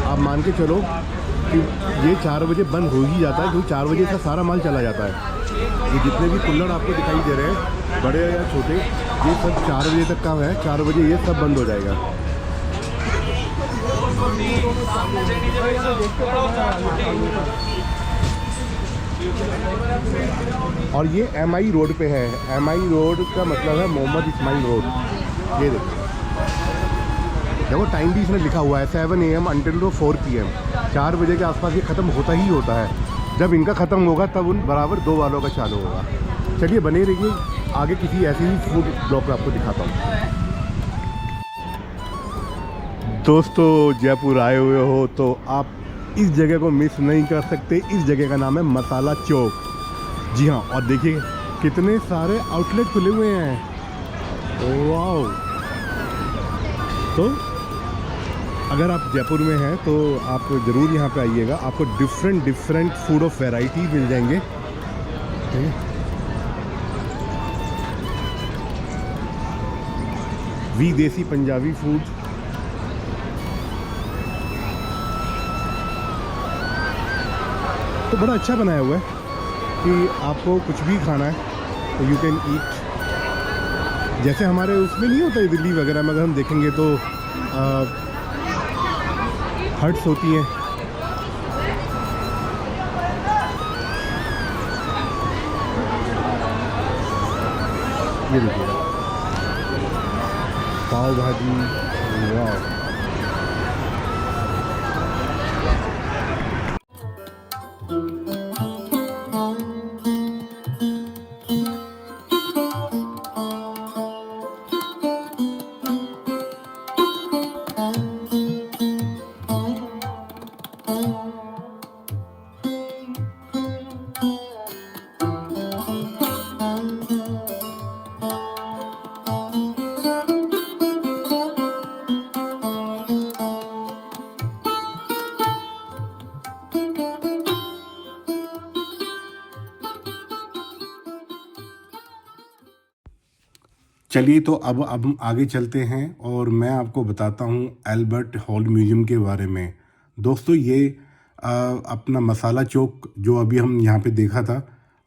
आप मान के चलो कि ये 4 बजे बंद हो ही जाता है, क्योंकि 4 बजे का सारा माल चला जाता है। ये जितने भी कुल्हड़ आपको दिखाई दे रहे हैं, बड़े या छोटे, ये सब 4 बजे तक का है। 4 बजे ये सब बंद हो जाएगा। और ये MI रोड पे है। MI रोड का मतलब है मोहम्मद इस्माइल रोड। ये देखो टाइम भी इसमें लिखा हुआ है 7 AM until 4 PM। 4 बजे के आसपास ये ख़त्म होता ही होता है। जब इनका ख़त्म होगा तब उन बराबर 2 वालों का चालू होगा। चलिए बने रहिए, आगे किसी ऐसे ही फूड ब्लॉग आपको दिखाता हूँ। दोस्तों जयपुर आए हुए हो तो आप इस जगह को मिस नहीं कर सकते। इस जगह का नाम है मसाला चौक। जी हाँ, और देखिए कितने सारे आउटलेट खुले हुए हैं। वाओ! तो अगर आप जयपुर में हैं तो आप ज़रूर यहाँ पे आइएगा। आपको डिफरेंट फूड ऑफ वैरायटी मिल जाएंगे। विदेशी पंजाबी फूड, तो बड़ा अच्छा बनाया हुआ है कि आपको कुछ भी खाना है तो यू कैन ईट। जैसे हमारे उसमें नहीं होता है दिल्ली वगैरह में, अगर हम देखेंगे तो हट्स होती हैं। ये देखिए पाव भाजी, वाह! चलिए तो अब हम आगे चलते हैं और मैं आपको बताता हूँ एल्बर्ट हॉल म्यूज़ियम के बारे में। दोस्तों ये अपना मसाला चौक जो अभी हम यहाँ पे देखा था,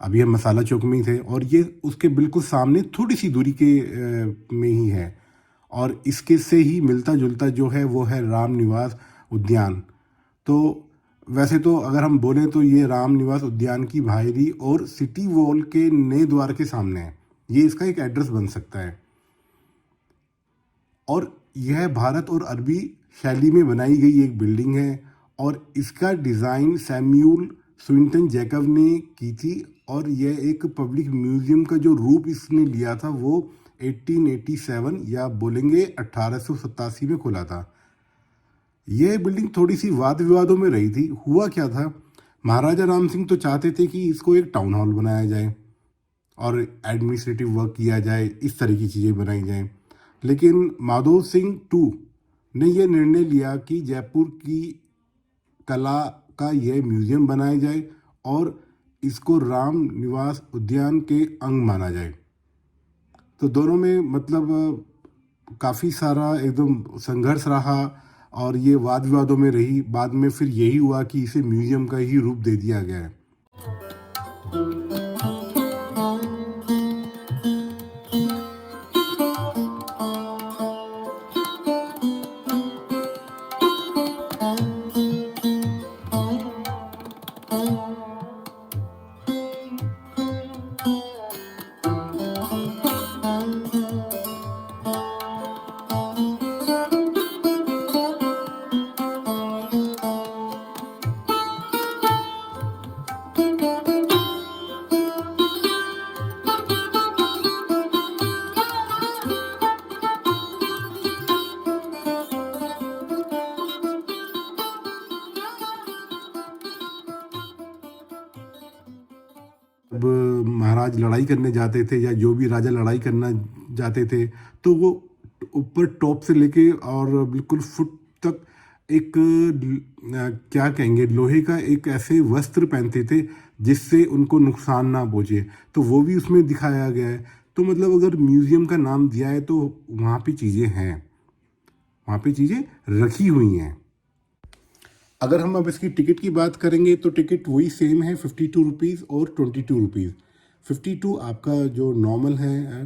अभी हम मसाला चौक में ही थे और ये उसके बिल्कुल सामने थोड़ी सी दूरी के में ही है। और इसके से ही मिलता जुलता जो है वो है राम निवास उद्यान। तो वैसे तो अगर हम बोलें तो ये राम निवास उद्यान की बाहरी और सिटी वॉल के नए द्वार के सामने है। ये इसका एक एड्रेस बन सकता है। और यह भारत और अरबी शैली में बनाई गई एक बिल्डिंग है और इसका डिज़ाइन सैम्यूल स्विंटन जैकब ने की थी। और यह एक पब्लिक म्यूज़ियम का जो रूप इसने लिया था वो 1887 या बोलेंगे 1887 में खुला था। यह बिल्डिंग थोड़ी सी वाद विवादों में रही थी। हुआ क्या था, महाराजा राम सिंह तो चाहते थे कि इसको एक टाउन हॉल बनाया जाए और एडमिनिस्ट्रेटिव वर्क किया जाए, इस तरह की चीज़ें बनाई जाएं। लेकिन माधो सिंह टू ने यह निर्णय लिया कि जयपुर की कला का यह म्यूज़ियम बनाया जाए और इसको राम निवास उद्यान के अंग माना जाए। तो दोनों में मतलब काफ़ी सारा एकदम संघर्ष रहा और ये वाद विवादों में रही। बाद में फिर यही हुआ कि इसे म्यूज़ियम का ही रूप दे दिया गया है। अब महाराज लड़ाई करने जाते थे या जो भी राजा लड़ाई करना जाते थे, तो वो ऊपर टॉप से लेके और बिल्कुल फुट तक एक क्या कहेंगे, लोहे का एक ऐसे वस्त्र पहनते थे जिससे उनको नुकसान ना पहुँचे। तो वो भी उसमें दिखाया गया है। तो मतलब अगर म्यूज़ियम का नाम दिया है तो वहाँ पे चीज़ें हैं, वहाँ पे चीज़ें रखी हुई हैं। अगर हम अब इसकी टिकट की बात करेंगे तो टिकट वही सेम है, 52 रुपीज़ और 22 रुपीज़। 52 आपका जो नॉर्मल है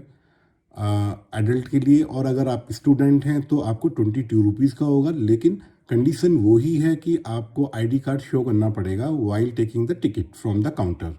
एडल्ट के लिए, और अगर आप स्टूडेंट हैं तो आपको 22 रुपीज़ का होगा। लेकिन कंडीशन वो ही है कि आपको आईडी कार्ड शो करना पड़ेगा while taking the ticket from the counter.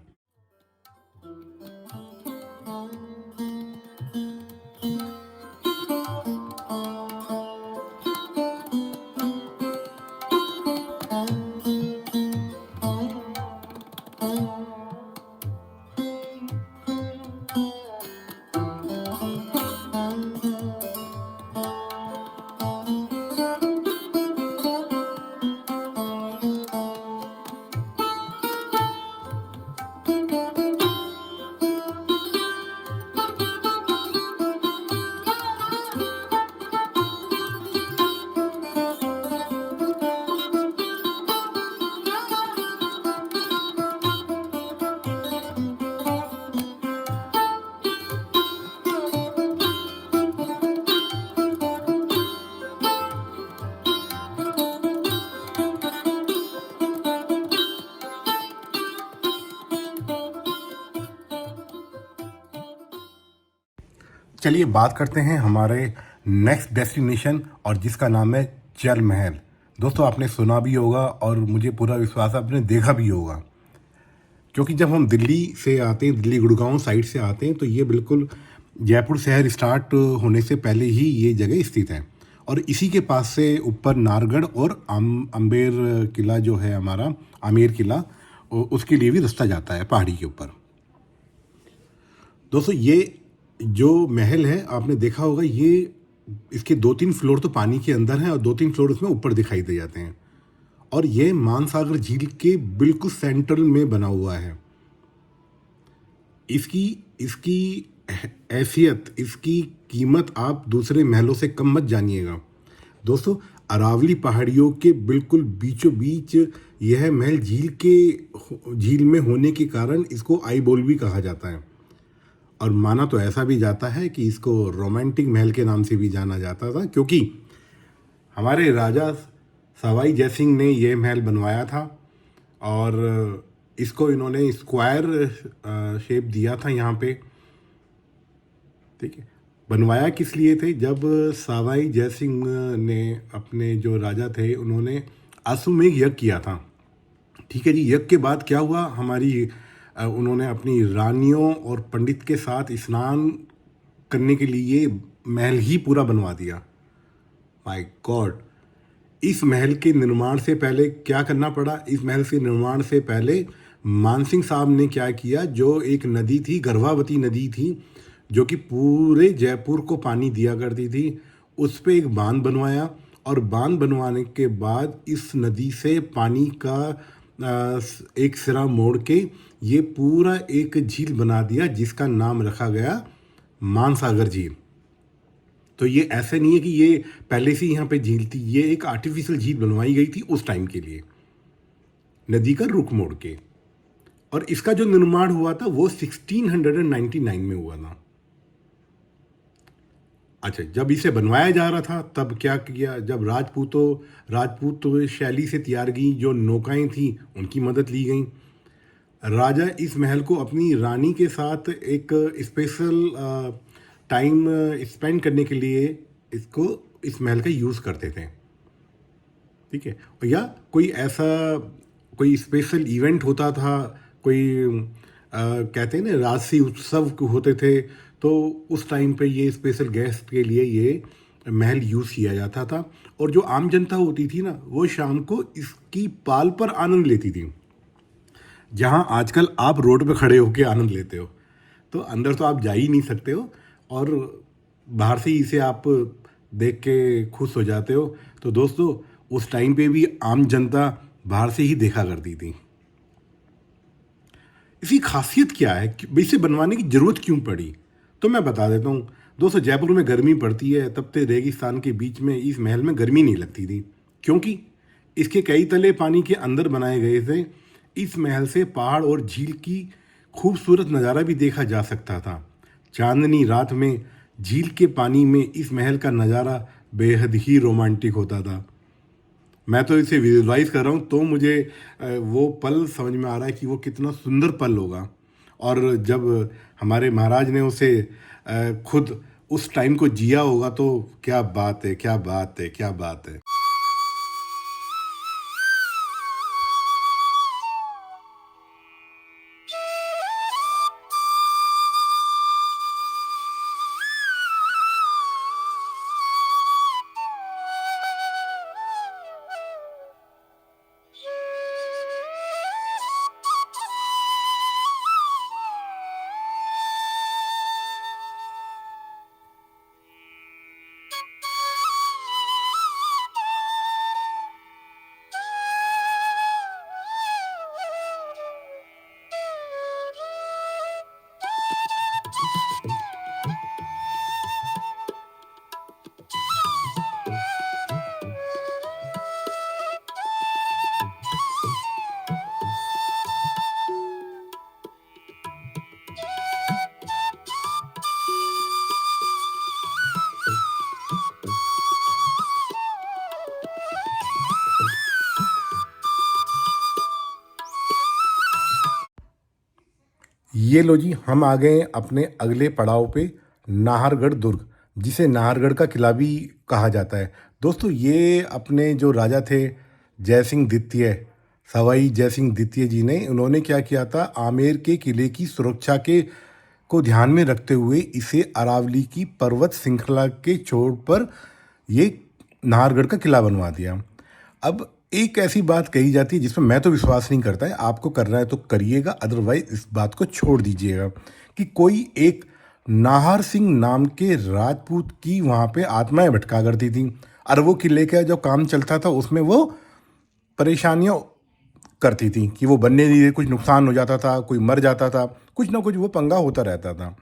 चलिए बात करते हैं हमारे नेक्स्ट डेस्टिनेशन, और जिसका नाम है जल महल। दोस्तों आपने सुना भी होगा और मुझे पूरा विश्वास है आपने देखा भी होगा, क्योंकि जब हम दिल्ली से आते हैं, दिल्ली गुड़गांव साइड से आते हैं, तो ये बिल्कुल जयपुर शहर स्टार्ट होने से पहले ही ये जगह स्थित है। और इसी के पास से ऊपर नारगढ़ और अम्बेर किला जो है हमारा, आमेर किला, उसके लिए भी रास्ता जाता है पहाड़ी के ऊपर। दोस्तों ये जो महल है आपने देखा होगा, ये इसके 2-3 फ्लोर तो पानी के अंदर हैं और 2-3 फ्लोर उसमें ऊपर दिखाई दे जाते हैं। और ये मानसागर झील के बिल्कुल सेंट्रल में बना हुआ है। इसकी इसकी हैसियत, इसकी कीमत आप दूसरे महलों से कम मत जानिएगा। दोस्तों अरावली पहाड़ियों के बिल्कुल बीचों बीच यह महल झील में होने के कारण इसको आईबोल भी कहा जाता है। और माना तो ऐसा भी जाता है कि इसको रोमांटिक महल के नाम से भी जाना जाता था, क्योंकि हमारे राजा सवाई जयसिंह ने ये महल बनवाया था और इसको इन्होंने स्क्वायर शेप दिया था यहाँ पे। ठीक है, बनवाया किस लिए थे? जब सवाई जयसिंह ने अपने जो राजा थे उन्होंने अश्वमेध यज्ञ किया था। ठीक है जी, यज्ञ के बाद क्या हुआ, उन्होंने अपनी रानियों और पंडित के साथ स्नान करने के लिए महल ही पूरा बनवा दिया। माय गॉड, इस महल के निर्माण से पहले क्या करना पड़ा? इस महल के निर्माण से पहले मानसिंह साहब ने क्या किया, जो एक नदी थी, गर्भावती नदी थी, जो कि पूरे जयपुर को पानी दिया करती थी, उस पर एक बांध बनवाया। और बांध बनवाने के बाद इस नदी से पानी का एक सिरा मोड़ के ये पूरा एक झील बना दिया, जिसका नाम रखा गया मानसागर झील। तो ये ऐसे नहीं है कि ये पहले से यहाँ पे झील थी, ये एक आर्टिफिशियल झील बनवाई गई थी उस टाइम के लिए, नदी का रुख मोड़ के। और इसका जो निर्माण हुआ था वो 1699 में हुआ था। अच्छा, जब इसे बनवाया जा रहा था तब क्या किया, जब राजपूत शैली से तैयार गई जो नौकाएं थी उनकी मदद ली गई। राजा इस महल को अपनी रानी के साथ एक स्पेशल टाइम स्पेंड करने के लिए इस महल का यूज़ करते थे। ठीक है, या कोई स्पेशल इवेंट होता था, कहते हैं ना राजसी उत्सव होते थे, तो उस टाइम पे ये स्पेशल गेस्ट के लिए ये महल यूज़ किया जाता था। और जो आम जनता होती थी ना, वो शाम को इसकी पाल पर आनंद लेती थी। जहाँ आजकल आप रोड पे खड़े होकर आनंद लेते हो, तो अंदर तो आप जा ही नहीं सकते हो, और बाहर से ही इसे आप देख के खुश हो जाते हो। तो दोस्तों उस टाइम पे भी आम जनता बाहर से ही देखा करती थी। इसकी खासियत क्या है, इसे बनवाने की ज़रूरत क्यों पड़ी? तो मैं बता देता हूँ। दोस्तों, जयपुर में गर्मी पड़ती है, तब से रेगिस्तान के बीच में इस महल में गर्मी नहीं लगती थी, क्योंकि इसके कई तले पानी के अंदर बनाए गए थे। इस महल से पहाड़ और झील की खूबसूरत नज़ारा भी देखा जा सकता था। चांदनी रात में झील के पानी में इस महल का नज़ारा बेहद ही रोमांटिक होता था। मैं तो इसे विजुअलाइज कर रहा हूँ तो मुझे वो पल समझ में आ रहा है कि वो कितना सुंदर पल होगा। और जब हमारे महाराज ने उसे खुद उस टाइम को जिया होगा तो क्या बात है, क्या बात है, क्या बात है। ये लो जी, हम आ गए अपने अगले पड़ाव पे, नाहरगढ़ दुर्ग, जिसे नाहरगढ़ का किला भी कहा जाता है। दोस्तों, ये अपने जो राजा थे जयसिंह द्वितीय, सवाई जयसिंह द्वितीय जी ने, उन्होंने क्या किया था, आमेर के किले की सुरक्षा के को ध्यान में रखते हुए इसे अरावली की पर्वत श्रृंखला के छोर पर ये नाहरगढ़ का किला बनवा दिया। अब एक ऐसी बात कही जाती है जिसमें मैं तो विश्वास नहीं करता है, आपको करना है तो करिएगा, अदरवाइज इस बात को छोड़ दीजिएगा, कि कोई एक नाहर सिंह नाम के राजपूत की वहाँ पे आत्माएं भटका करती थी, और वो किले का जो काम चलता था उसमें वो परेशानियाँ करती थी कि वो बनने नहीं, कुछ नुकसान हो जाता था, कोई मर जाता था, कुछ ना कुछ वो पंगा होता रहता था।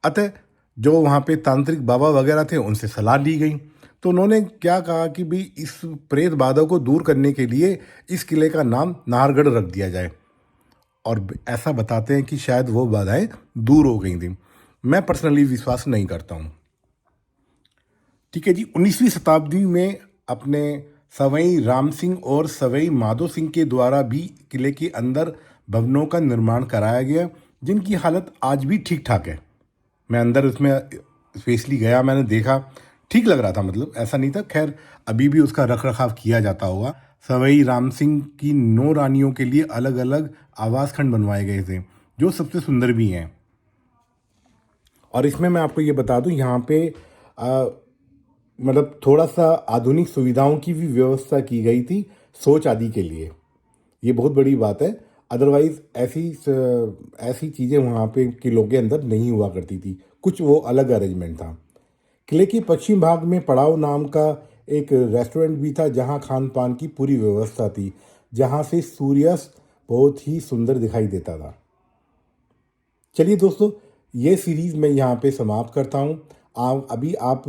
अतः जो वहाँ पे तांत्रिक बाबा वगैरह थे उनसे सलाह ली गई, तो उन्होंने क्या कहा कि भाई इस प्रेत बाधा को दूर करने के लिए इस किले का नाम नाहरगढ़ रख दिया जाए। और ऐसा बताते हैं कि शायद वो बाधाएं दूर हो गई थी। मैं पर्सनली विश्वास नहीं करता हूँ। ठीक है जी, 19वीं शताब्दी में अपने सवाई राम सिंह और सवाई माधो सिंह के द्वारा भी किले के अंदर भवनों का निर्माण कराया गया, जिनकी हालत आज भी ठीक ठाक है। मैं अंदर उसमें स्पेशली गया, मैंने देखा, ठीक लग रहा था, मतलब ऐसा नहीं था। खैर, अभी भी उसका रख रखाव किया जाता होगा। सवाई राम सिंह की 9 रानियों के लिए अलग अलग आवास खंड बनवाए गए थे, जो सबसे सुंदर भी हैं। और इसमें मैं आपको ये बता दूं, यहाँ पे मतलब थोड़ा सा आधुनिक सुविधाओं की भी व्यवस्था की गई थी शौच आदि के लिए। ये बहुत बड़ी बात है, अदरवाइज ऐसी चीज़ें वहाँ पे किलों के अंदर नहीं हुआ करती थी, कुछ वो अलग अरेंजमेंट था। किले के पश्चिम भाग में पड़ाव नाम का एक रेस्टोरेंट भी था, जहाँ खान पान की पूरी व्यवस्था थी, जहाँ से सूर्यास्त बहुत ही सुंदर दिखाई देता था। चलिए दोस्तों, ये सीरीज़ मैं यहाँ पे समाप्त करता हूँ। अभी आप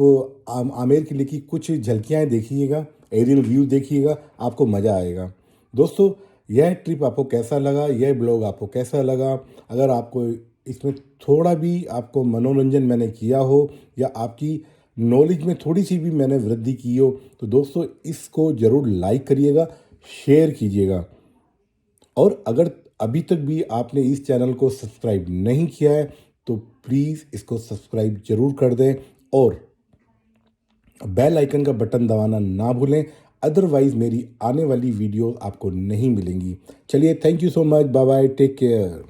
आमेर किले की कुछ झलकियाँ देखिएगा, एरियल व्यू देखिएगा, आपको मज़ा आएगा। दोस्तों, यह ट्रिप आपको कैसा लगा, यह ब्लॉग आपको कैसा लगा? अगर आपको इसमें थोड़ा भी आपको मनोरंजन मैंने किया हो, या आपकी नॉलेज में थोड़ी सी भी मैंने वृद्धि की हो, तो दोस्तों इसको ज़रूर लाइक करिएगा, शेयर कीजिएगा। और अगर अभी तक भी आपने इस चैनल को सब्सक्राइब नहीं किया है तो प्लीज़ इसको सब्सक्राइब जरूर कर दें, और बेल आइकन का बटन दबाना ना भूलें, अदरवाइज मेरी आने वाली वीडियो आपको नहीं मिलेंगी। चलिए, thank you so much, bye bye, take care.